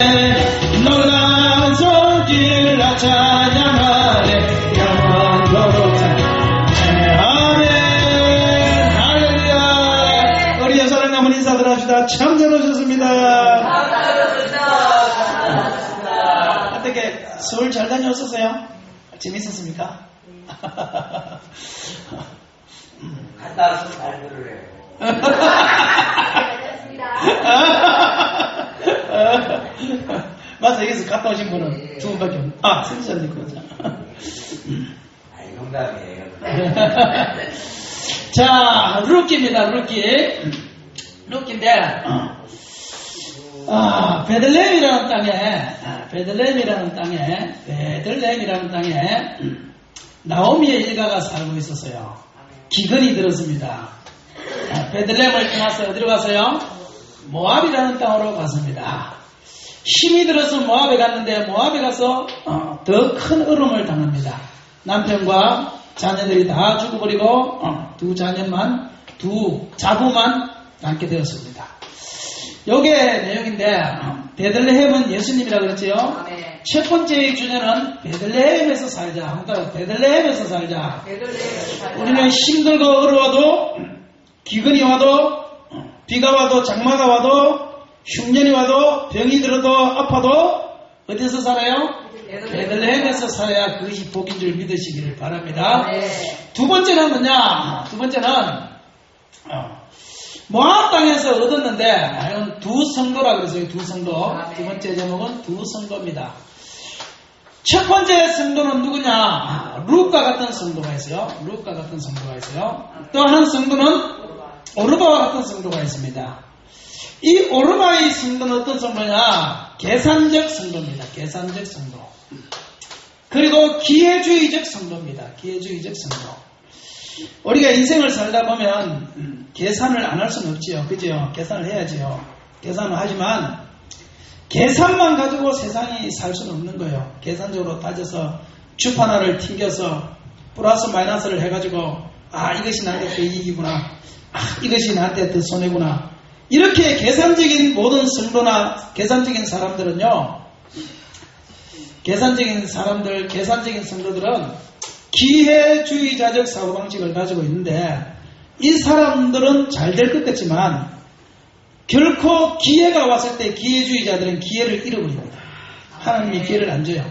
놀라운 손길 나 찬양하네 영원토록 아멘. 할렐루야. 우리 여사랑 남은 인사들 합시다. 참 잘 오셨습니다. 어떻게 서울 잘 다녀오셨어요? 재밌었습니까? 갔다 와서 잘 들으래요. 맞아, 여기서 갔다 오신 분은 두 분밖에 없네. 아, 선지자님 거죠. 아니, 농담이에요. 자, 루키입니다, 루키. 루키인데, 베들레헴이라는 땅에, 나오미의 일가가 살고 있었어요. 기근이 들었습니다. 베들레헴을 떠나서 어디로 갔어요? 모압이라는 땅으로 갔습니다. 힘이 들어서 모압에 갔는데 모압에 가서 더 큰 얼음을 당합니다. 남편과 자녀들이 다 죽어버리고 두 자부만 남게 되었습니다. 요게 내용인데 베들레헴은 예수님이라 그랬지요. 첫 번째의 주제는 베들레헴에서 살자. 베들레헴에서 살자. 우리는 힘들고 어려워도 기근이 와도 비가 와도 장마가 와도 흉년이 와도 병이 들어도 아파도 어디서 살아요? 베들레헴에서 살아야 그것이 복인 줄 믿으시기를 바랍니다. 두 번째는 뭐냐? 두 번째는 모압 땅에서 얻었는데 이건 두 성도라 그랬어요. 두 성도. 두 번째 제목은 두 성도입니다. 첫 번째 성도는 누구냐? 룻과 같은 성도가 있어요. 룻과 같은 성도가 있어요. 또 한 성도는 오르바와 같은 성도가 있습니다. 이 오르바의 성도는 어떤 성도냐? 계산적 성도입니다. 계산적 성도. 그리고 기회주의적 성도입니다. 기회주의적 성도. 우리가 인생을 살다 보면 계산을 안 할 수는 없지요. 그죠? 계산을 해야지요. 계산을 하지만 계산만 가지고 세상이 살 수는 없는 거예요. 계산적으로 따져서 주판화를 튕겨서 플러스 마이너스를 해가지고 이것이 나한테 더 이익이구나. 이것이 나한테 더 손해구나. 이렇게 계산적인 모든 성도나 계산적인 사람들은요. 계산적인 성도들은 기회주의자적 사고방식을 가지고 있는데 이 사람들은 잘 될 것 같지만 결코 기회가 왔을 때 기회주의자들은 기회를 잃어버립니다. 하나님이 기회를 안 줘요.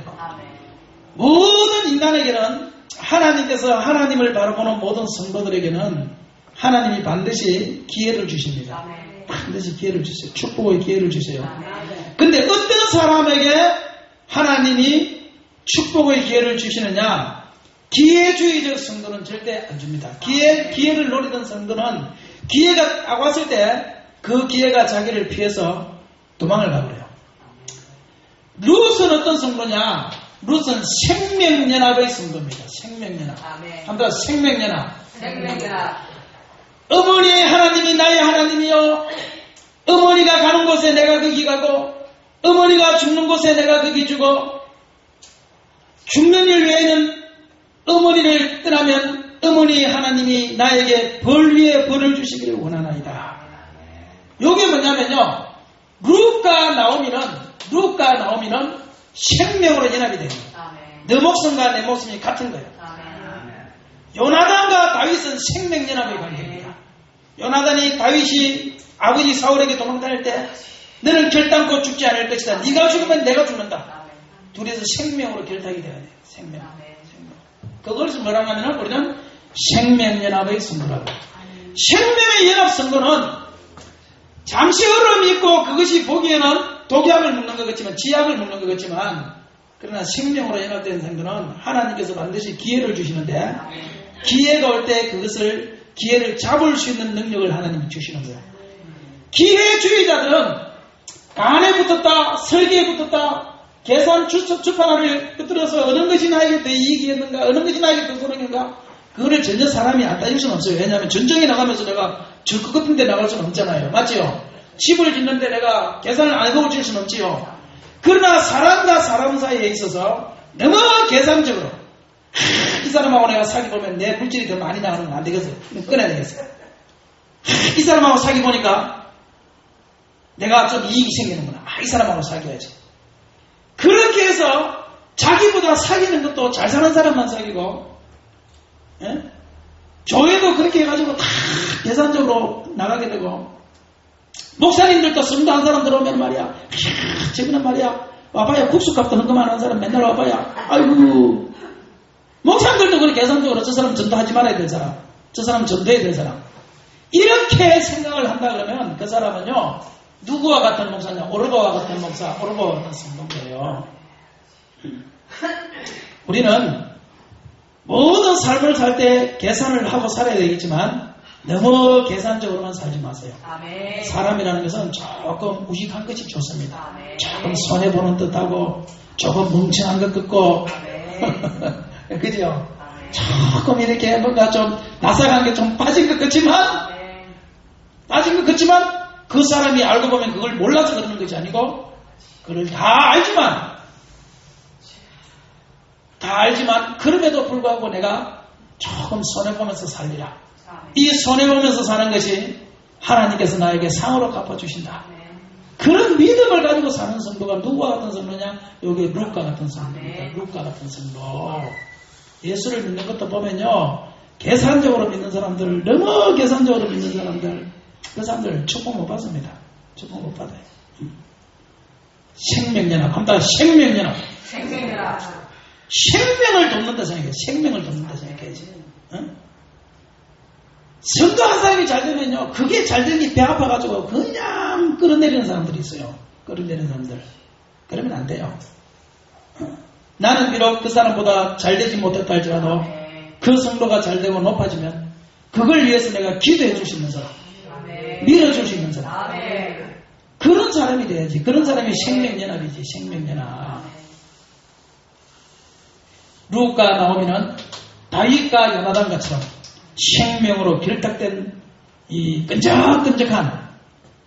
모든 인간에게는 하나님께서 하나님을 바라보는 모든 성도들에게는 하나님이 반드시 기회를 주십니다. 반드시 기회를 주세요. 축복의 기회를 주세요. 근데 어떤 사람에게 하나님이 축복의 기회를 주시느냐? 기회주의적 성도는 절대 안 줍니다. 기회를 노리던 성도는 기회가 딱 왔을 때 그 기회가 자기를 피해서 도망을 가버려요. 룻은 어떤 성도냐? 룻은 생명연합의 성도입니다. 생명연합. 한번 생명연합. 어머니의 하나님이 나의 하나님이요. 어머니가 가는 곳에 내가 거기 가고 어머니가 죽는 곳에 내가 거기 죽어. 죽는 일 외에는 어머니를 떠나면 어머니의 하나님이 나에게 벌 위에 벌을 주시기를 원하나이다. 요게 뭐냐면요. 룻과 나오미는 생명으로 연합이 됩니다. 내 목숨과 내 목숨이 같은 거예요. 요나단과 다윗은 생명연합의 관계입니다. 요나단이 다윗이 아버지 사울에게 도망다닐 때 너는 결단코 죽지 않을 것이다. 네가 죽으면 내가 죽는다. 둘이서 생명으로 결탁이 되어야 돼요. 생명. 그것을 뭐라고 하면 우리는 생명연합의 성도라고. 생명의 연합 성도는 잠시 어려움이 있고 그것이 보기에는 독약을 먹는 것 같지만 지약을 먹는 것 같지만 그러나 생명으로 연합된 성도는 하나님께서 반드시 기회를 주시는데 기회가 올 때 기회를 잡을 수 있는 능력을 하나님이 주시는 거예요. 기회주의자들은 간에 붙었다, 설계에 붙었다, 계산 주판화를 끄트려서 어느 것이 나에게 더 이익이었는가, 어느 것이 나에게 더 손해인가, 그거를 전혀 사람이 안 따질 수는 없어요. 왜냐하면 전쟁에 나가면서 내가 줄 것 같은 데 나갈 수는 없잖아요. 맞지요? 집을 짓는데 내가 계산을 안 해보고 질 수는 없지요. 그러나 사람과 사람 사이에 있어서 너무 계산적으로 이 사람하고 내가 사귀 보면 내 물질이 더 많이 나가는 건 안 되겠어. 끊어야 되겠어. 이 사람하고 사귀 보니까 내가 좀 이익이 생기는구나. 이 사람하고 사귀어야지. 그렇게 해서 자기보다 사귀는 것도 잘 사는 사람만 사귀고, 예? 교회도 그렇게 해가지고 다 계산적으로 나가게 되고, 목사님들도 성도한 사람 들어오면 말이야, 저거는 말이야, 와봐야 국수값도 헌금 안 하는 사람 맨날 와봐야, 아이고, 목사님들도 그렇게 계산적으로 저 사람 전도하지 말아야 될 사람, 저 사람 전도해야 될 사람, 이렇게 생각을 한다 그러면 그 사람은요, 누구와 같은 목사냐? 오르바와 같은 목사, 오르바와 같은 성도예요. 우리는 모든 삶을 살 때 계산을 하고 살아야 되겠지만 너무 계산적으로만 살지 마세요. 아멘. 사람이라는 것은 조금 우직한 것이 좋습니다. 아멘. 조금 손해보는 듯하고 조금 뭉청한 것 같고 아멘. 그죠? 아멘. 조금 이렇게 뭔가 좀 나사간 게 좀 빠진 것 같지만 아멘. 빠진 것 같지만 그 사람이 알고 보면 그걸 몰라서 그러는 것이 아니고 그걸 다 알지만 그럼에도 불구하고 내가 조금 손해보면서 살리라. 아멘. 이 손해보면서 사는 것이 하나님께서 나에게 상으로 갚아주신다. 아멘. 그런 믿음을 가지고 사는 성도가 누구와 같은 성도냐? 여기 루카 같은 성도입니다. 아멘. 루카 같은 성도. 예수를 믿는 것도 보면요. 계산적으로 믿는 사람들, 너무 계산적으로 믿는 사람들, 그 사람들 축복 못 받습니다. 축복 못 받아요. 생명연합. 한다. 생명연합. 생명이라. 생명을 돕는다 생각해. 생명을 돕는다 생각해야지. 응? 성도 한 사람이 잘 되면요. 그게 잘 되니 배 아파가지고 그냥 끌어내리는 사람들이 있어요. 끌어내리는 사람들. 그러면 안 돼요. 나는 비록 그 사람보다 잘 되지 못했다 할지라도 그 성도가 잘 되고 높아지면 그걸 위해서 내가 기도해 줄 수 있는 사람. 아멘. 밀어줄 수 있는 사람. 아멘. 그런 사람이 돼야지. 그런 사람이 생명연합이지. 생명연합. 루카 나오미는 다윗과 요나단같처럼 생명으로 결탁된 이 끈적끈적한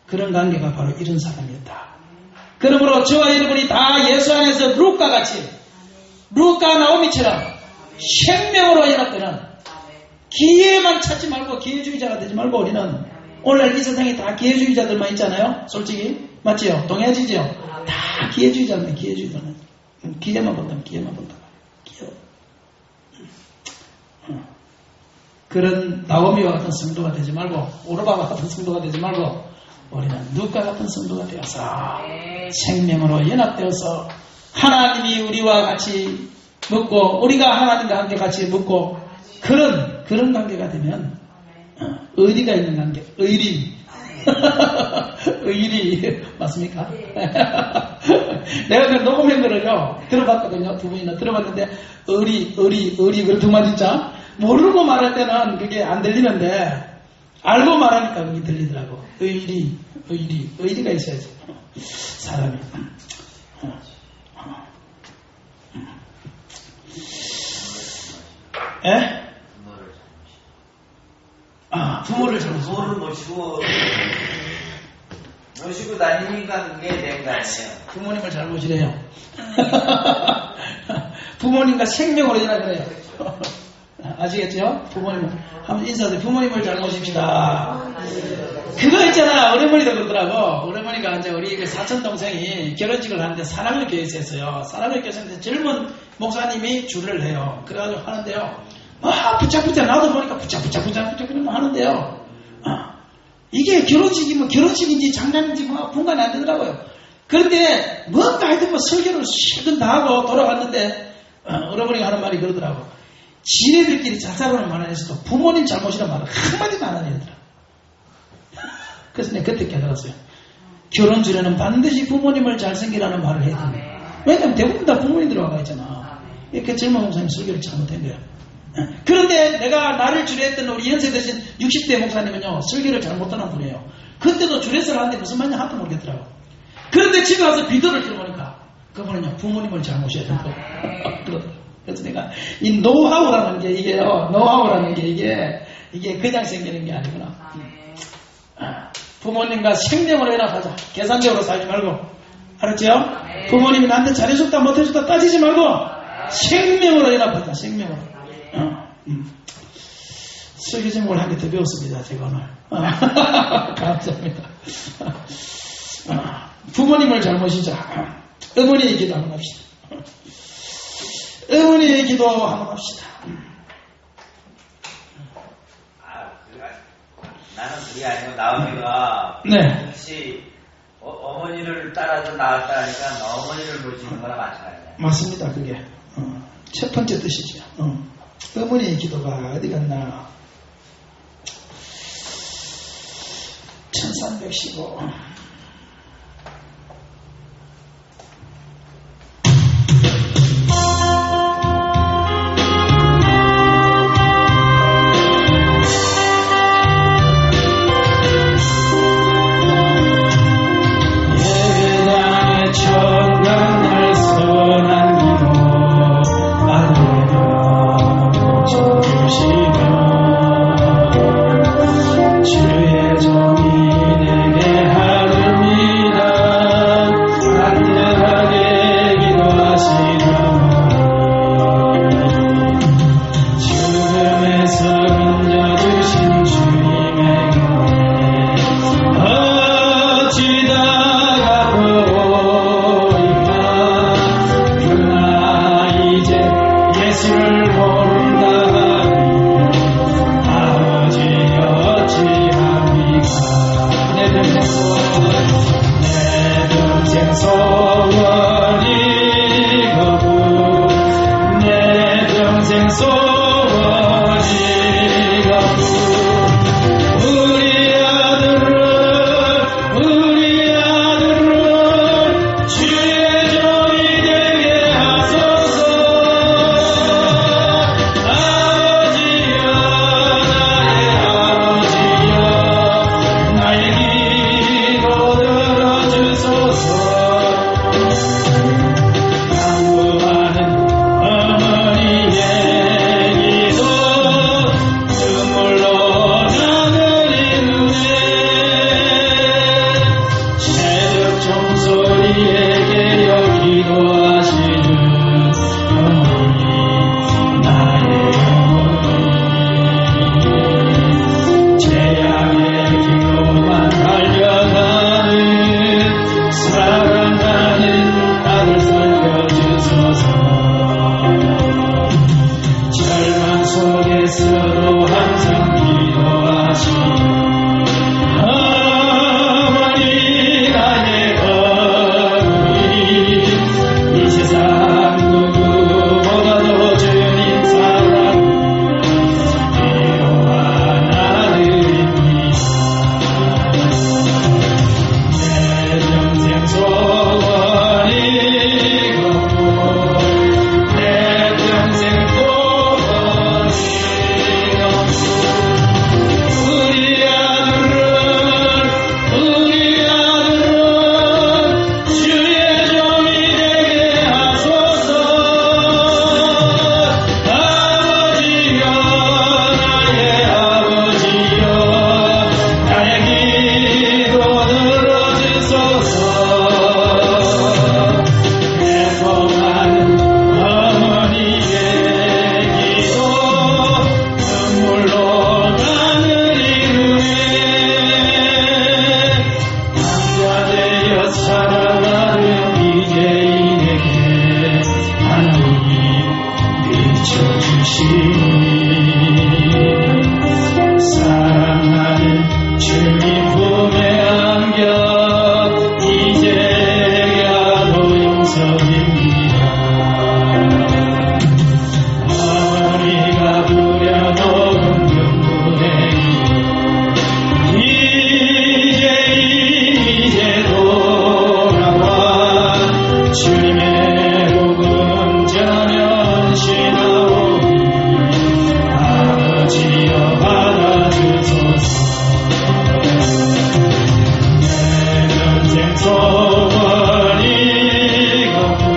그런 관계가 바로 이런 사람이었다. 그러므로 저와 여러분이 다 예수 안에서 루카같이 루카 나오미처럼 생명으로 연합되는 기회만 찾지 말고 기회주의자가 되지 말고 우리는 오늘 이 세상에 다 기회주의자들만 있잖아요. 솔직히 맞지요? 동해지죠? 다 기회주의자들만 기회주의자는 기회만 본다. 기회. 그런 나오미와 같은 성도가 되지 말고 오르바와 같은 성도가 되지 말고 우리는 누가 같은 성도가 되어서 생명으로 연합되어서 하나님이 우리와 같이 묻고 우리가 하나님과 함께 같이 묻고 그런 관계가 되면 의리가 있는 관계. 의리 맞습니까? 내가 그 녹음한 거를요 들어봤거든요. 두 분이나 들어봤는데 의리 그렇더만 진짜 모르고 말할 때는 그게 안 들리는데 알고 말하니까 그게 들리더라고. 의리가 있어야지 사람이. 에? 부모를 잘못 부모를 모시고 다니니까 그게 된 거 아니에요. 부모님을 잘 모시래요. 부모님과 생명으로 연합해요. 아시겠죠? 부모님 한번 인사하세요. 부모님을 잘 모십시다. 그거 있잖아. 어머니도 그러더라고. 어머니가 이제 우리 그 사촌 동생이 결혼식을 하는데 사랑을 교회에서 했어요. 사랑을 교회에서 했는데 젊은 목사님이 줄을 해요. 그래가지고 하는데요. 부쩍부쩍 나도 보니까 부쩍부쩍 그러면 하는데요. 이게 결혼식인지 장난인지 분간이 안 되더라고요. 그런데 뭔가 하여튼 설교를 실컷 다 하고 돌아갔는데 어머니가 하는 말이 그러더라고. 지네들끼리 자살하는 말 안에서도 부모님 잘못이라는 말을 한마디도 안 하는 애더라. 그래서 내가 그때 깨달았어요. 결혼 전에는 반드시 부모님을 잘생기라는 말을 해야 됩니다. 왜냐면 대부분 다 부모님 들어가 있잖아. 이렇게 젊은 목사님 설교를 잘못한 거야. 그런데 내가 나를 주례했던 우리 연세 대신 60대 목사님은요 설교를 잘못하는 분이에요. 그때도 주례를 하는데 무슨 말인지 하나도 모르겠더라고. 그런데 집에 와서 비도를 들어보니까 그분은요 부모님을 잘 모셔야 된다고 그러더라고. 그래서 내가 이 노하우라는 게 이게 그냥 생기는 게 아니구나. 부모님과 생명으로 연합하자. 계산적으로 살지 말고. 알았죠? 부모님이 나한테 잘해줬다 못해줬다 따지지 말고 생명으로 연합하자. 생명으로. 설교 제목을 한 개 더 배웠습니다. 제가 오늘. 감사합니다. 부모님을 잘 모시자. 어머니의 기도 한번 합시다. 어머니의 기도 한번 합시다. 나는 그게 아니고 나오미가 네. 혹시 어머니를 따라서 나왔다 하니까 어머니를 모시는 거나 마찬가지야. 맞습니다. 그게 첫 번째 뜻이죠. 어머니의 기도가 어디 갔나. 1315. 예배당에 청강날 선한 기도 아뢰며 주시며 주의 종이 내게 하옵니다. 간절하게 기도하시려니 죽음에서 건져주신 주님의 은혜 어찌다가 보이까 그러나 이제 예수를 모른다 하니 아버지 어찌합니까. 내 평생 소원이 거부 내 평생 소원이 거부 우리 아들은 주의 종이 되게 하소서. 아버지여 나의 기도 들어주소서. 간구하는 어머니의 기도 눈물로 나를 이루네. 새벽 종소리에게 기도하시는 어머니 나의 어머니 제약의 기도만 달려가는 사랑하는 아들 살펴주소서. 절망 속에서도 항상 기도하시는 어머니 나의 어머니 이 세상 누구보다도 주님 사랑 필요한 아들입니다. 내 평생 소원이 걷고 내 평생 소원이 걷고 우리 아들은 주의 종이 되게 하소서. 아버지여 나의 아버지여 나의 기도 들어주소서. 애통하는 어머니의 기도 눈물로 나를 이루네. 남자되어 살아가는 이제인에게 하나님 비춰주시니 사랑하는 주님 품에 안겨 이제야도 용서입니다. 어머니가 부려놓은 눈물의 이제 돌아와 주님의 복음 전연시나오니 아버지여 받아주소서. 내 평생 소원이 걷고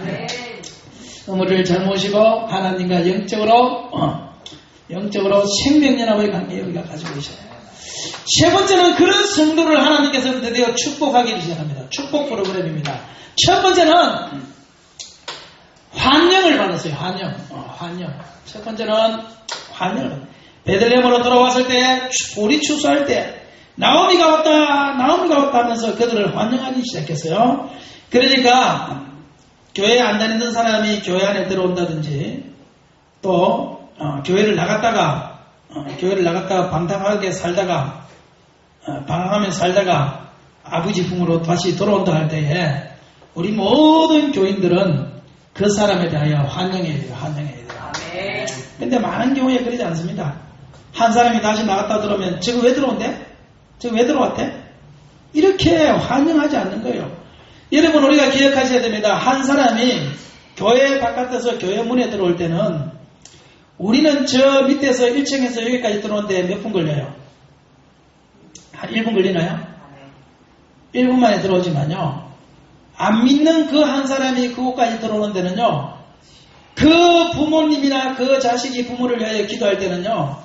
아멘. 우리를 잘 모시고 하나님과 영적으로 생명연합의 관계 우리가 가지고 계셔요. 세 번째는 그런 성도를 하나님께서 드디어 축복하기 시작합니다. 축복 프로그램입니다. 첫 번째는 환영을 받았어요. 환영. 첫 번째는 환영. 베들레헴으로 돌아왔을 때 볼이 추수할 때 나오미가 왔다 하면서 그들을 환영하기 시작했어요. 그러니까 교회에 안 다니는 사람이 교회 안에 들어온다든지 또 교회를 나갔다가 방탕하게 살다가 방황하며 살다가 아버지 품으로 다시 돌아온다 할 때에 우리 모든 교인들은 그 사람에 대하여 환영해야 돼요. 아멘. 근데 많은 경우에 그러지 않습니다. 한 사람이 다시 나갔다 들어오면 저거 왜 들어온대? 저거 왜 들어왔대? 이렇게 환영하지 않는 거예요. 여러분 우리가 기억하셔야 됩니다. 한 사람이 교회 바깥에서 교회 문에 들어올 때는 우리는 저 밑에서 1층에서 여기까지 들어오는데 몇 분 걸려요? 한 1분 걸리나요? 1분 만에 들어오지만요. 안 믿는 그 한 사람이 그곳까지 들어오는 데는요. 그 부모님이나 그 자식이 부모를 위하여 기도할 때는요.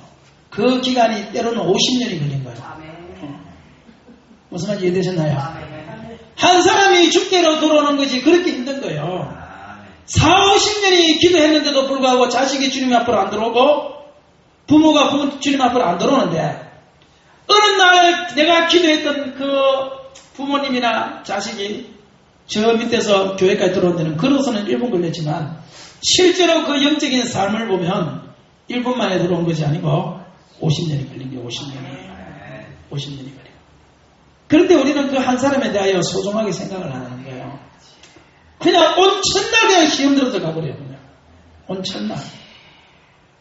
그 기간이 때로는 50년이 걸린 거예요. 무슨 말인지 이해되셨나요? 한 사람이 죽게로 들어오는 것이 그렇게 힘든 거예요. 40-50년이 기도했는데도 불구하고 자식이 주님 앞으로 안 들어오고 부모가 주님 앞으로 안 들어오는데 어느 날 내가 기도했던 그 부모님이나 자식이 저 밑에서 교회까지 들어온 데는 걸어서는 1분 걸렸지만 실제로 그 영적인 삶을 보면 1분 만에 들어온 것이 아니고 50년이 걸린 거예요. 50년이 걸린. 그런데 우리는 그 한 사람에 대하여 소중하게 생각을 안 하는 거예요. 그냥 온 첫날 그냥 시험 들어서 가버려요. 그냥 온 첫날.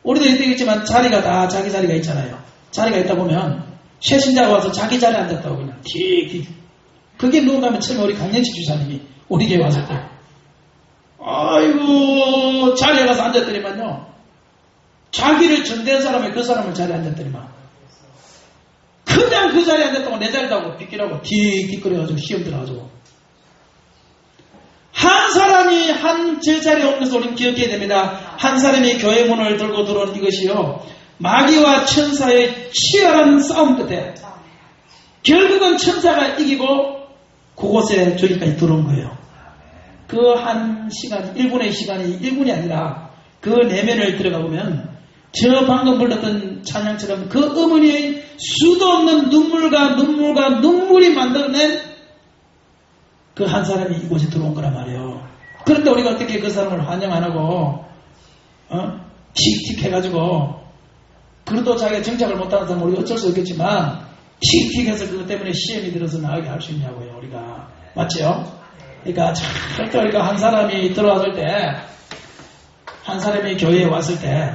우리도 얘기했지만 자리가 다 자기 자리가 있잖아요. 자리가 있다 보면 최신자가 와서 자기 자리에 앉았다고 그냥 틱틱. 그게 누군가 하면 처음에 우리 강연치 주사님이 우리 교회 왔을 때 아이고 자리에 가서 앉았더니만요. 자기를 전대한 사람이 그 사람을 자리에 앉았더니만 그냥 그 자리에 앉았다고 내 자리도 하고 빗기라고 틱틱 거려가지고 시험 들어가지고 한 사람이 한 제 자리에 오는 것을 우리는 기억해야 됩니다. 한 사람이 교회 문을 들고 들어오는 이것이요. 마귀와 천사의 치열한 싸움 끝에 결국은 천사가 이기고 그곳에 저기까지 들어온 거예요. 그 한 시간, 1분의 시간이 1분이 아니라 그 내면을 들어가 보면 저 방금 불렀던 찬양처럼 그 어머니의 수도 없는 눈물이 만들어낸 그 한 사람이 이곳에 들어온 거란 말이에요. 그런데 우리가 어떻게 그 사람을 환영 안 하고 틱틱 해가지고 그래도 자기가 정착을 못하는 사람은 우리가 어쩔 수 없겠지만 틱틱 해서 그것 때문에 시험이 들어서 나가게 할 수 있냐고요. 우리가 맞죠? 그러니까 절대 우리가 한 사람이 들어왔을 때 한 사람이 교회에 왔을 때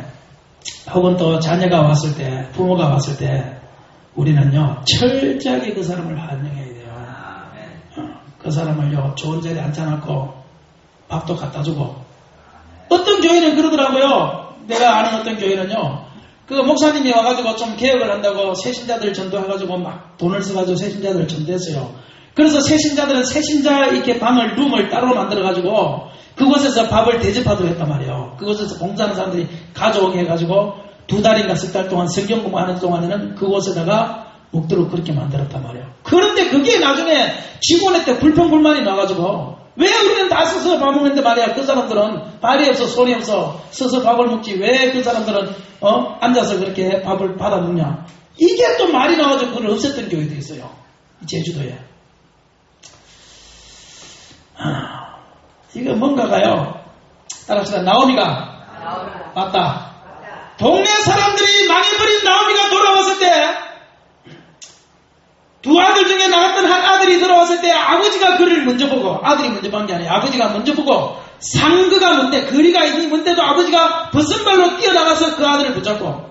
혹은 또 자녀가 왔을 때 부모가 왔을 때 우리는요 철저하게 그 사람을 환영해야 돼요. 그 사람을요 좋은 자리에 앉혀놓고 밥도 갖다 주고 어떤 교회는 그러더라고요. 내가 아는 어떤 교회는요 그 목사님이 와가지고 좀 개혁을 한다고 새신자들 전도해가지고 막 돈을 써가지고 새신자들을 전도했어요. 그래서 새신자들은 새신자 이렇게 방을 룸을 따로 만들어가지고 그곳에서 밥을 대접하도록 했단 말이에요. 그곳에서 봉사하는 사람들이 가져오게 해가지고 2달인가 3달 동안 성경 공부하는 동안에는 그곳에다가 묵도록 그렇게 만들었단 말이에요. 그런데 그게 나중에 직원회 때 불평불만이 나가지고 왜 우리는 다 서서 밥 먹는데 말이야. 그 사람들은 발이 없어 손이 없어 서서 밥을 먹지 왜 그 사람들은 앉아서 그렇게 밥을 받아 먹냐. 이게 또 말이 나와가지고 그걸 없앴던 교회도 있어요. 제주도에. 이거 뭔가가요. 따라합시다. 나오미가 맞다. 동네 사람들이 망해버린 나오미가 돌아왔을 때 두 아들 중에 나갔던 한 아들이 들어왔을 때 아버지가 그를 먼저 보고 아들이 먼저 본 게 아니에요. 아버지가 먼저 보고 상그가 뭔데 거리가 있니 뭔데도 아버지가 벗은발로 뛰어나가서 그 아들을 붙잡고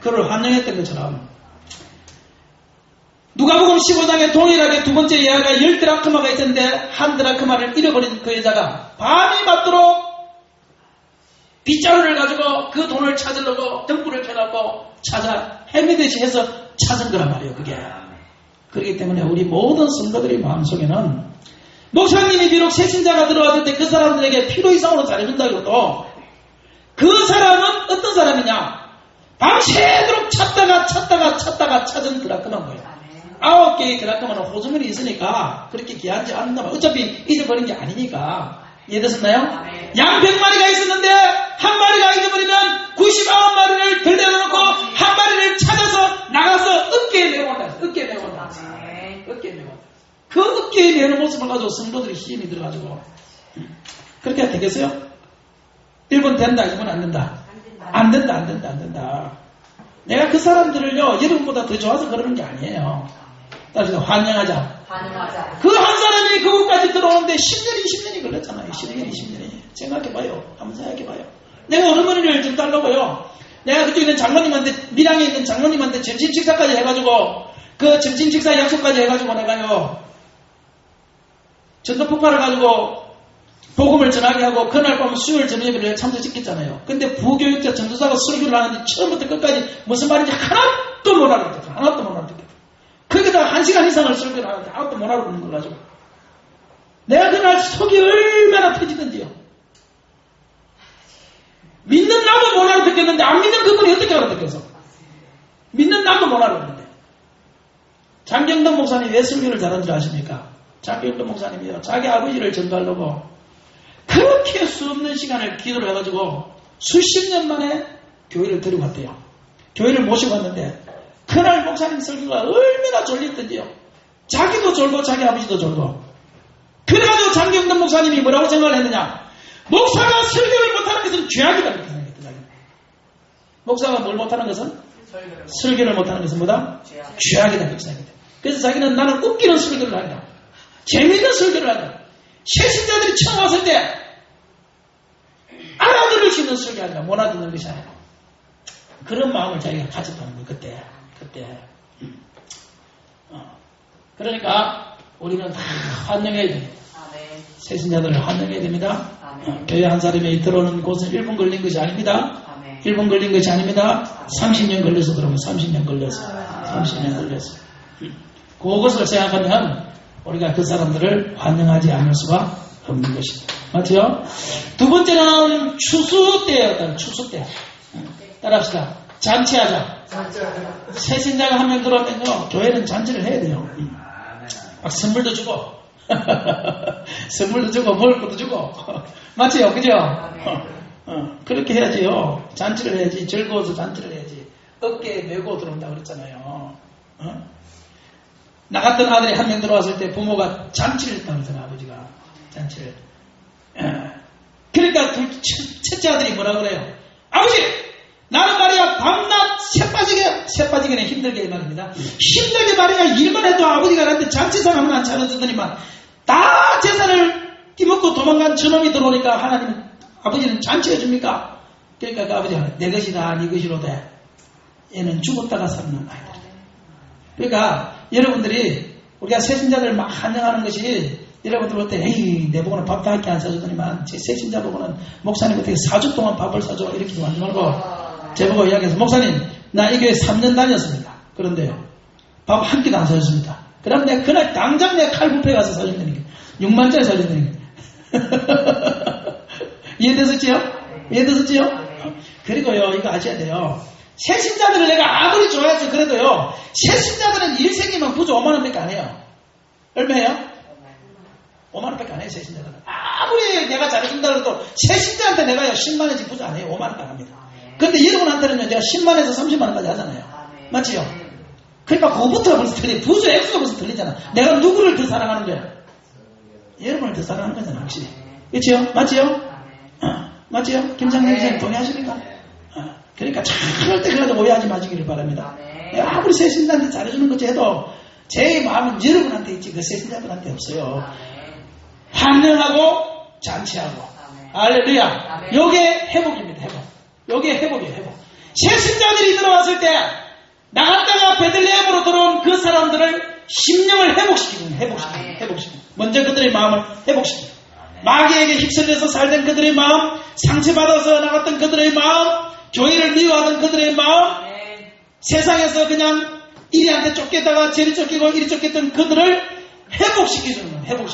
그를 환영했던 것처럼 누가복음 15장에 동일하게 두 번째 여자가 10드라크마가 있었는데 한 드라크마를 잃어버린 그 여자가 밤이 맞도록 빗자루를 가지고 그 돈을 찾으려고 등불을 켜놓고 찾아 헤매듯이 해서 찾은 거란 말이에요. 그게. 그렇기 때문에 우리 모든 성도들의 마음속에는 목사님이 비록 새신자가 들어왔을 때 그 사람들에게 필요 이상으로 잘해준다고 해도 그 사람은 어떤 사람이냐? 밤새도록 찾다가 찾은 드라크만 거예요. 9개의 드라크만은 호주머니 있으니까 그렇게 귀하지 않는다. 어차피 잊어버린 게 아니니까. 이해되셨나요? 양 100마리가 있었는데 한 마리가 잊어버리면 99마리를 들려놓고 한 마리를 찾아서 나가서 어깨에 메고 온다. 어깨에 메고 온다. 어깨에 메고 온다. 그 어깨에 메는 모습을 가지고 성도들이 힘이 들어가지고 그렇게 되겠어요? 1번 된다, 2번 안 된다. 안 된다. 내가 그 사람들을요, 여러분보다 더 좋아서 그러는 게 아니에요. 따라서 환영하자. 그 한 사람이 그곳까지 들어오는데 10년이 20년이 걸렸잖아요. 10년이 20년이. 생각해봐요. 한번 생각해봐요. 내가 어머니를 좀 달라고요. 내가 그쪽에 있는 장로님한테, 밀양에 있는 장로님한테 점심 식사까지 해가지고, 그 점심 식사 약속까지 해가지고 내가요, 전도 폭발을 가지고 복음을 전하게 하고 그날 밤 수요일 저녁에 참석시켰잖아요. 근데 부교육자 전도사가 설교를 하는데 처음부터 끝까지 무슨 말인지 하나도 못 알아듣겠다. 하나도 못 알아듣겠다. 거기다가 1시간 이상을 설교를 하는데 하나도 못 알아듣는 걸 가지고 내가 그날 속이 얼마나 터지던지요. 믿는 나도 못 알아듣겠는데 안 믿는 그분이 어떻게 알아듣겠어? 믿는 나도 못 알아듣는데. 장경동 목사님이 왜 설교를 잘하는 줄 아십니까? 장경동 목사님이요, 자기 아버지를 전도하려고 그렇게 수없는 시간을 기도를 해가지고 수십 년 만에 교회를 데리고 갔대요. 교회를 모시고 왔는데 그날 목사님 설교가 얼마나 졸렸던지요. 자기도 졸고 자기 아버지도 졸고. 그래가지고 장경동 목사님이 뭐라고 생각을 했느냐? 목사가 설교를 못하는 것은 죄악이다 그렇게 생각했다. 목사가 뭘 못하는 것은? 설교를 못하는 것은 뭐다? 죄악이다 그렇게 생각했다. 그래서 자기는 나는 웃기는 설교를 한다. 재미있는 설교를 한다. 새신자들이 처음 왔을 때 알아들을 수 있는 설교 아니라 못 알아듣는 것이 아니라 그런 마음을 자기가 가졌다는 거예요. 그때. 그러니까 우리는 다 환영해야 됩니다. 새신자들을 환영해야 됩니다. 교회 한 사람이 들어오는 곳은 1분 걸린 것이 아닙니다. 1분 걸린 것이 아닙니다. 30년 걸려서 들어오면 30년 걸려서. 그것을 생각하면 우리가 그 사람들을 환영하지 않을 수가 없는 것입니다. 맞죠? 두 번째는 추수 때였다. 추수 때. 따라합시다. 잔치하자. 새신자가 한 명 들어오면요, 교회는 잔치를 해야 돼요. 막 선물도 주고, 선물도 주고, 먹을 것도 주고. 맞죠? 그죠? 그렇게 해야지요. 잔치를 해야지. 즐거워서 잔치를 해야지. 어깨에 메고 들어온다 그랬잖아요. 나갔던 아들이 한 명 들어왔을 때 부모가 잔치를 했다고 그러잖아요. 아버지가. 잔치를. 그러니까 첫째 아들이 뭐라 그래요? 아버지! 나는 말이야 밤낮 새 빠지게는 힘들게 말입니다. 힘들게 말이야 일만 해도 아버지가 나한테 잔치상 하면 안 차려주더니만 다 재산을 띠먹고 도망간 저놈이 들어오니까 하나님은 아버지는 잔치해줍니까? 그러니까 그 아버지가 내 것이다 네 것이로 돼. 얘는 죽었다가 살아난 아이들. 그러니까 여러분들이 우리가 새신자들 막 환영하는 것이 여러분들 볼 때 에이 내 보고는 밥도 한 끼 안 사주더니만 제 새신자 보고는 목사님 어떻게 4주 동안 밥을 사줘 이렇게 좀 하지 말고 제 보고 이야기해서 목사님 나 이 교회 3년 다녔습니다. 그런데요 밥 한 끼도 안 사줬습니다. 그럼 내가 그날 당장 내가 칼부페 가서 사준다니까 6만짜리 사준다니까. 이해되셨지요? 그리고요 이거 아셔야 돼요. 새신자들을 내가 아무리 좋아해서 그래도요 새신자들은 일생이면 부조 5만원밖에 안 해요. 얼마예요? 5만원밖에 안 해요. 새신자들은 아무리 내가 잘해준다 그래도 새신자한테 내가요 10만원씩 부조 안 해요. 5만원 안 합니다. 근데 여러분한테는요 내가 10만원에서 30만원까지 하잖아요. 맞지요? 그러니까 그거부터가 벌써 틀려. 부조 액수가 벌써 틀리잖아. 내가 누구를 더 사랑하는 거야? 여러분을 더 사랑하는 거잖아 확실히. 그렇죠? 맞지요? 맞지요? 김상민 선생님 동의하십니까? 그러니까 잘할 때 그래도 오해하지 마시기를 바랍니다. 내가 아무리 새신자한테 잘해주는 거지 해도 제 마음은 여러분한테 있지 그 새신자분한테 없어요. 환영하고 잔치하고. 할렐루야. 요게 회복입니다. 요게 회복이에요. 회복. 새신자들이 들어왔을 때 나갔다가 베들레헴으로 들어온 그 사람들을 심령을 회복시키는. 먼저 그들의 마음을 회복시키는. 마귀에게 휩쓸려서 살던 그들의 마음, 상처받아서 나갔던 그들의 마음, 교회를 미워하던 그들의 마음, 세상에서 그냥 이리한테 쫓기다가 저리 쫓기고 이리 쫓겼던 그들을 회복시켜주는 거예요.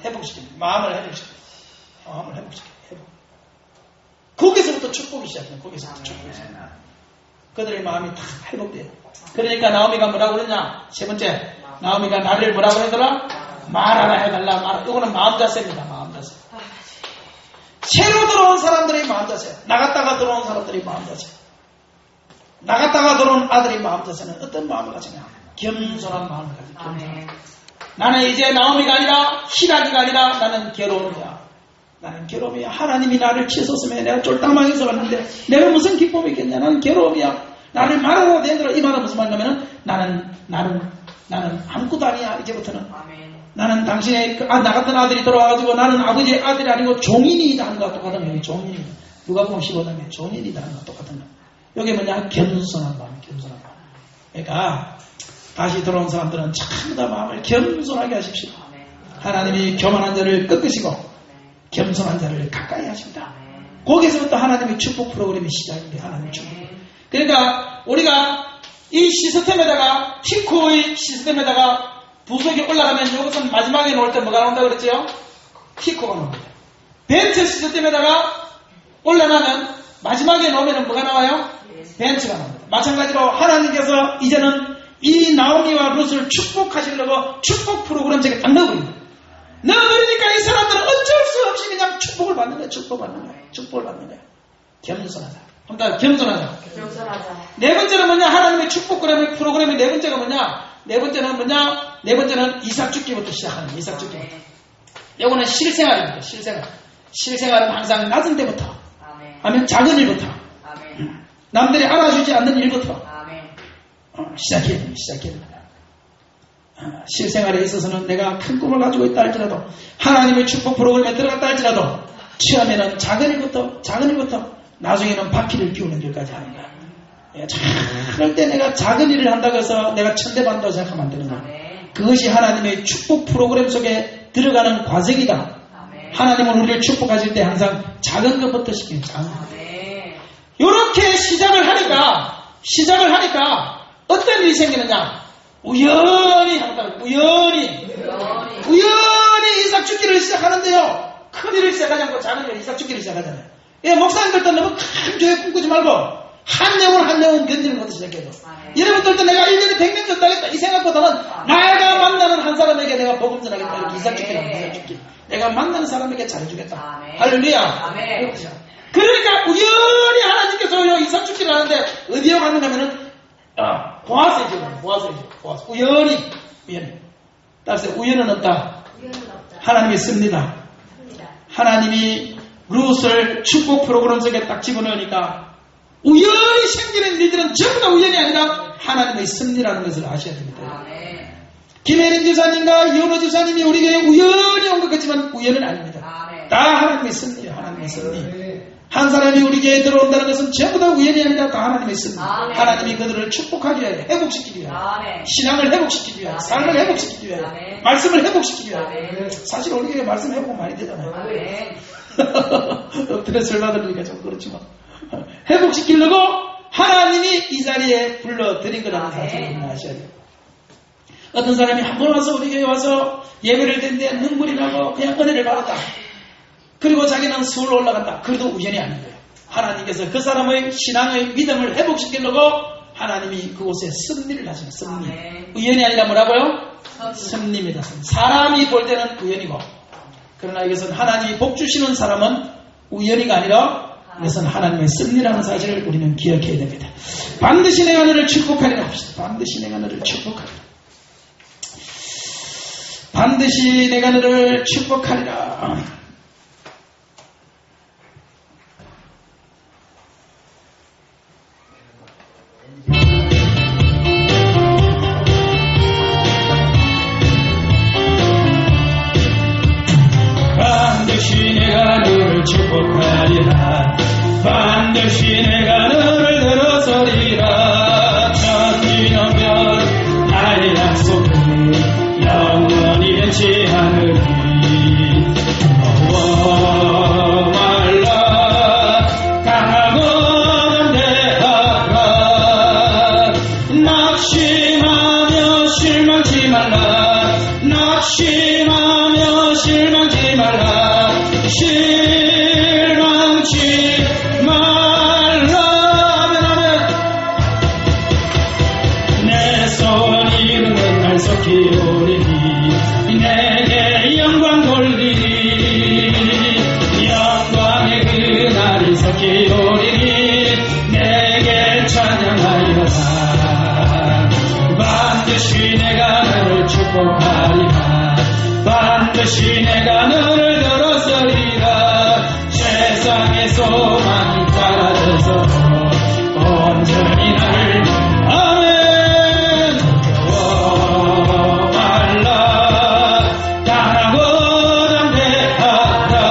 회복시킵니다. 마음을 회복시킵니다. 마음을 회복시킵니다. 거기서부터 축복이 시작해요. 거기서부터 축복이 시작해요. 그들의 마음이 다 회복돼요. 그러니까 나오미가 뭐라고 그러냐? 세 번째, 나오미가 나를 뭐라고 하더라? 말하라 해달라. 말. 이거는 마음 자세입니다. 마음 자세. 새로 들어온 사람들의 마음 자세. 나갔다가 들어온 사람들의 마음 자세. 나갔다가 들어온 아들의 마음 자세는 어떤 마음을 가지냐? 겸손한 마음을 가지고. 아멘. 나는 이제 나오미가 아니라 희락이가 아니라 나는 괴로움이야. 나는 괴로움이야. 하나님이 나를 치솟으면 내가 쫄딱망해서 갔는데 내가 무슨 기쁨이 있겠냐. 나는 괴로움이야. 나를 말하라 되더라. 이 말은 무슨 말이냐면 나는 아무것도 아니야. 이제부터는 아멘. 나는 당신의 나 같은 아들이 돌아와가지고 나는 아버지의 아들이 아니고 종인이다 하는 것과 똑같은 거예요. 종인이. 누가 보면 15장에 종인이다 하는 것과 똑같은 거예요. 여기 뭐냐? 겸손한 마음, 겸손한 마음. 그러니까 다시 들어온 사람들은 전부 다 마음을 겸손하게 하십시오. 아멘. 하나님이 교만한 자를 꺾으시고 겸손한 자를 가까이 하십니다. 거기서부터 하나님의 축복 프로그램이 시작입니다. 하나님의 축복. 그러니까 우리가 이 시스템에다가 티코의 시스템에다가 부속이 올라가면 이것은 마지막에 놓을 때 뭐가 나온다고 그랬죠? 티코가 나옵니다. 벤츠 시스템에다가 올라가면 마지막에 놓으면 뭐가 나와요? 벤츠가 나옵니다. 마찬가지로 하나님께서 이제는 이 나오미와 룻을 축복하시려고 축복 프로그램 속에 딱 넣어버립니다. 넣어버리니까 이 사람들은 어쩔 수 없이 그냥 축복을 받는 거예요. 축복을 받는 거예요. 축복을 받는 거예요. 겸손하자. 한번 겸손하자. 겸손하자. 네 번째는 뭐냐? 하나님의 축복 프로그램이 네 번째가 뭐냐? 네 번째는 뭐냐? 네 번째는 이삭 죽기부터 시작하는 거예요. 이삭 죽기부터. 이거는 실생활입니다. 실생활. 실생활은 항상 낮은 때부터 아멘. 하면 작은 일부터 아멘. 남들이 알아주지 않는 일부터 아멘. 시작해야 됩니다. 시작해야 됩니다. 실생활에 있어서는 내가 큰 꿈을 가지고 있다 할지라도 하나님의 축복 프로그램에 들어갔다 할지라도 처음에는 작은 일부터 나중에는 바퀴를 끼우는 일까지 하는 거야. 그럴 때 내가 작은 일을 한다고 해서 내가 천대받는다고 생각하면 안 되는 거야. 그것이 하나님의 축복 프로그램 속에 들어가는 과정이다. 아멘. 하나님은 우리를 축복하실 때 항상 작은 것부터 시키는 작은 것. 아멘. 이렇게 시작을 하니까 어떤 일이 생기느냐? 우연히 이삭 죽기를 시작하는데요. 큰 일을 시작하지 않고 작은 일 이삭 죽기를 시작하잖아요. 예, 목사님들도 너무 큰 교회 꿈꾸지 말고 한 영혼 견디는 것도 시작해요. 여러분들도 내가 1년에 100년 전다겠다 이 생각보다는 내가 만나는 한 사람에게 내가 복음 전하겠다. 이렇게 이삭 죽기. 내가 만나는 사람에게 잘해주겠다. 할렐루야. 그러니까 우연히 하나님께서 이삭 죽기를 하는데 어디에 갔는가 하면은 보아서이죠. 우연히. 따라서 우연은 없다. 하나님이 씁니다. 하나님이 룻을 축복 프로그램 속에 딱 집어넣으니까 우연히 생기는 일들은 전부 다 우연이 아니라 하나님의 섭리라는 것을 아셔야 됩니다. 김혜린 지사님과 이현호 지사님이 우리 교회에 우연히 온 것 같지만 우연은 아닙니다. 다 하나님의 섭리예요. 하나님의 섭리. 한 사람이 우리 교회에 들어온다는 것은 전부 다 우연이 아니라 다 하나님의 섭리. 하나님이 그들을 축복하기 위하여, 회복시키기 위하여, 신앙을 회복시키기 위하여, 삶을 회복시키기 위하여, 말씀을 회복시키기 위하여. 사실 우리 교회 말씀 회복 많이 되잖아요. 엎드려 설마들으니까 좀 그렇지만 회복시키려고 하나님이 이 자리에 불러드린 거라는 사실을 아셔야 돼요. 어떤 사람이 한 번 와서 우리 교회 와서 예배를 드는데 눈물이 나고 그냥 은혜를 받았다. 그리고 자기는 서울로 올라갔다. 그래도 우연이 아닌 거예요. 하나님께서 그 사람의 신앙의 믿음을 회복시키려고 하나님이 그곳에 섭리를 하시는 섭리. 우연이 아니라 뭐라고요? 섭리입니다. 사람이 볼 때는 우연이고, 그러나 이것은 하나님이 복 주시는 사람은 우연이가 아니라 이것은 하나님의 섭리라는 사실을 우리는 기억해야 됩니다. 반드시 내가 너를 축복하리라 합시다. 반드시 내가 너를 축복하리라. 반드시 내가 너를 축복하리라. 반드시 내가 너를 축복하리라. 반드시 내가 너를 들어서리라. 천지는 별 나의 약속을 영원히 변치 않으리. 너와 말라 강하고 담대하라. 낙심하며 실망치 말라. 낙심하며 실망 속히 오리니 내게 찬양하여라. 반드시 내가 너를 축복하리라. 반드시 내가 너를 들어서리라. 세상의 소망이 사라져서 온전히 날 아멘. 두려워 말라. 따라고 담대하라.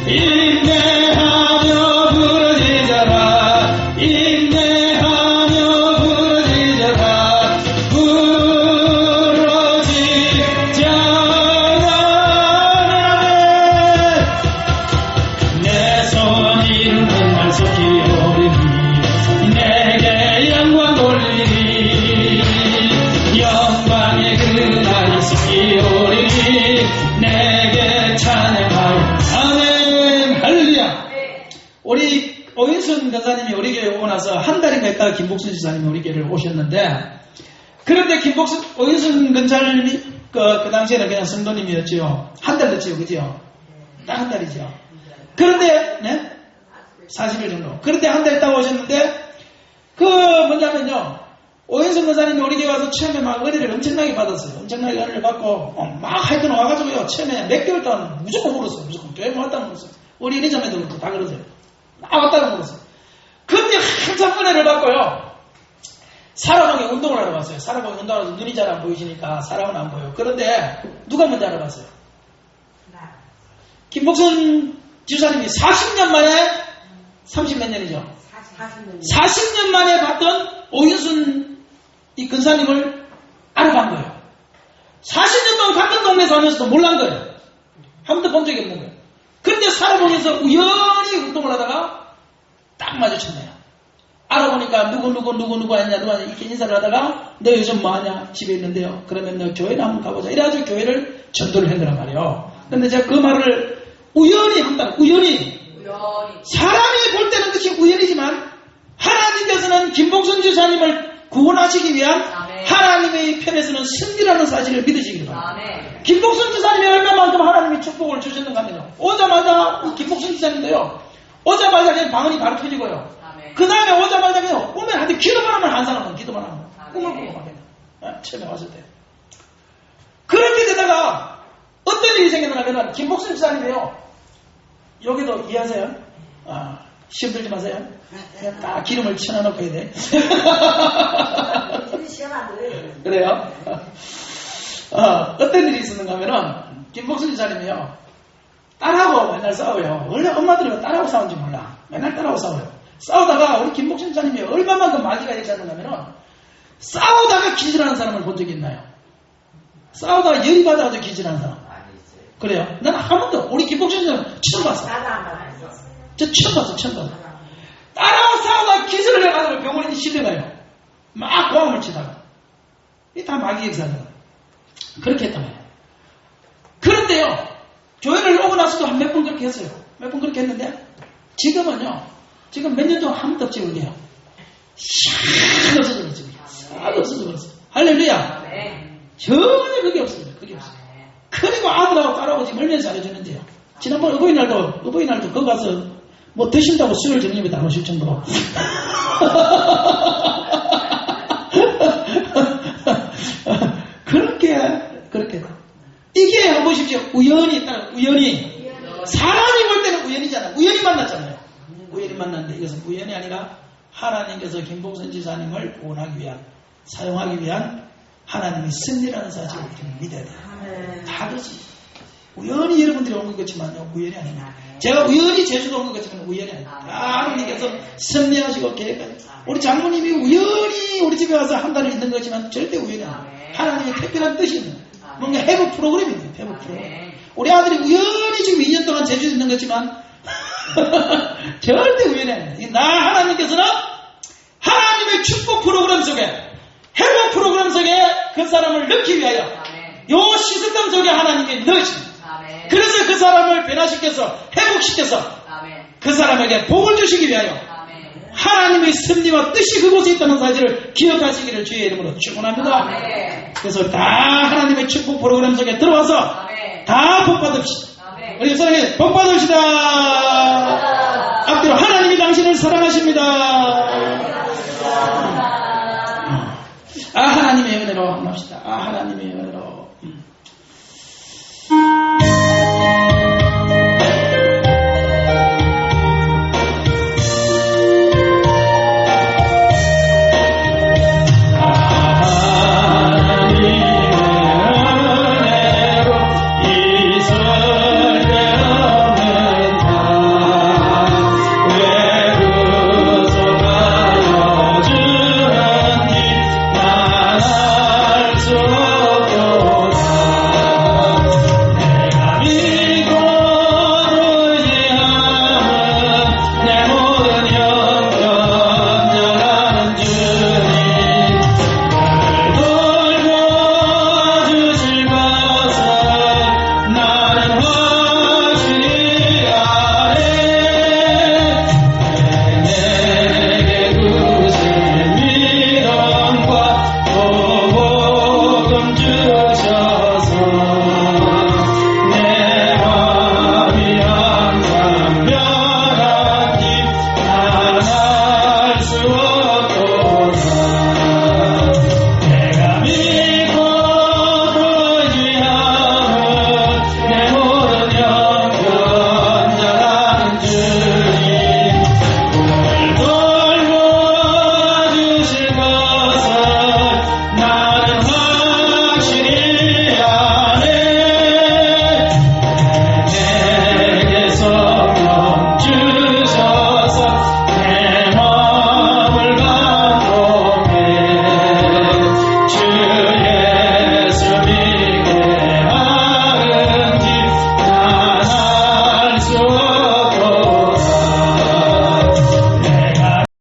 인내하며 부르짖어라. 인내하며 부르짖어라. 내 손이 맨날 속히 오리니 내게 영광 돌리니 영광의 그날이 속히 오리니 내게 찬양하여 아멘. 할렐루야. 우리 오인순 권사님이 우리 교회 오고 나서 한 달인가 있다가 김복순 지사님이 우리 교회를 오셨는데, 그런데 오인순 권사님이 그 당시에는 그냥 성도님이었지요. 한 달 됐지요, 그지요? 딱 한 달이죠. 그런데, 네? 40일 정도. 그런데 한 달 있다가 오셨는데, 뭐냐면요. 오인순 권사님이 우리 교회 와서 처음에 막 은혜를 엄청나게 받았어요. 엄청나게 은혜를 받고, 막 하여튼 와가지고요. 처음에 몇 개월 동안 무조건 울었어요. 무조건. 교회 못 왔다고 울었어요. 우리 이리자매도 그렇고 다 그러세요. 나 왔다고 울었어요. 근데 한참 은혜를 받고요. 사라봉에 운동을 하러 갔어요. 사라봉에 운동하러 가서 눈이 잘 안 보이시니까 사람은 안 보여요. 그런데 누가 먼저 알아봤어요? 김복순 지사님이 40년 만에 30몇 년이죠. 40년 만에 봤던 오인순 이 근사님을 알아본 거예요. 40년 동안 같은 동네 살면서도 몰란 거예요. 한 번도 본 적이 없는 거예요. 그런데 사라봉에서 우연히 운동을 하다가 딱 마주쳤네요. 알아보니까 누구 하냐 이렇게 인사를 하다가 너 요즘 뭐하냐 집에 있는데요. 그러면 너 교회나 한번 가보자. 이래가지고 교회를 전도를 한 거란 말이에요. 근데 제가 그 말을 우연히 한다. 우연히 사람이 볼 때는 그것이 우연이지만 하나님께서는 김복순 지사님을 구원하시기 위한 하나님의 편에서는 승리라는 사실을 믿으시기 바랍니다. 김복순 지사님이 얼마만큼 하나님이 축복을 주셨는가 하면요. 오자마자 김복순 지사님도요. 오자마자 그냥 방언이 바로 터지고요. 그 다음에 오자마자 그냥 오면 하여튼 기도만 하면 한 사람은 기도만 하면 꿈을 꾸고 막 처음에 왔을 때. 그렇게 되다가 어떤 일이 생겼냐면 김복순 지사님이요. 여기도 이해하세요? 시험 들지 마세요. 그냥 딱 기름을 쳐놔놓고 해야 돼. 그래요? 어떤 일이 있었는가 하면은 김복순 지사님이요. 딸하고 맨날 싸워요. 원래 엄마들은 딸하고 싸운지 몰라. 맨날 딸하고 싸워요. 싸우다가 우리 김복순 지사님이 얼마만큼 마귀가 일어났는가 하면은 싸우다가 기절하는 사람을 본 적이 있나요? 싸우다가 열이 받아가지고 기절하는 사람. 그래요? 난 한 번도 우리 김복순 지사님 처음 봤어. 저 처음 봤어. 딸하고 싸우다가 기절을 해가지고 병원에 실려가요. 막 고함을 치다가. 이게 다 마귀의 역사입니다. 그렇게 했단 말이에요. 그런데요, 교회를 오고 나서도 한 몇 번 그렇게 했어요. 몇 번 그렇게 했는데, 지금 몇 년 동안 한 번도 없지, 그게요. 샥 없어져, 지금. 싹 없어져. 할렐루야. 전혀 그게 없습니다. 그게 없어요. 그리고 아들하고 딸하고 지금 얼마나 잘해주는데요. 지난번 어버이날도 거기 가서 뭐 드신다고 술을 정립에 다 놓으실 정도로. 그렇게. 이게 한번 보십시오. 우연히. 사람이 볼 때는 우연이잖아요. 우연히 만났잖아요. 우연히 만났는데 이것은 우연이 아니라 하나님께서 김복순 지사님을 구원하기 위한, 사용하기 위한 하나님의 승리라는 사실을 믿어야 돼요. 다 그렇지. 우연히 여러분들이 온 것 같지만요, 우연이 아닙니다. 제가 우연히 제주도 온 것 같지만 우연이 아닙니다. 하나님께서 승리하시고 계획하시고, 우리 장모님이 우연히 우리 집에 와서 한 달을 있는 거지만 절대 우연이 아닙니다. 하나님의 특별한 뜻이 있는 거예요. 뭔가 회복 프로그램입니다. 회복 프로그램. 우리 아들이 우연히 지금 2년 동안 제주도에 있는 거지만 절대 우연이 아닙니다. 나 하나님께서는 하나님의 축복 프로그램 속에, 회복 프로그램 속에 그 사람을 넣기 위하여 요 시스템 속에 하나님이 넣으십니다. 그래서 그 사람을 변화시켜서 회복시켜서 그 사람에게 복을 주시기 위하여 하나님의 섭리와 뜻이 그곳에 있다는 사실을 기억하시기를 주의 이름으로 축원합니다. 그래서 다 하나님의 축복 프로그램 속에 들어와서 다 복 받읍시다. 우리 성에 복 받읍시다. 하나님을 사랑하십니다. 하나님의 은혜로 합시다. 하나님의 은혜.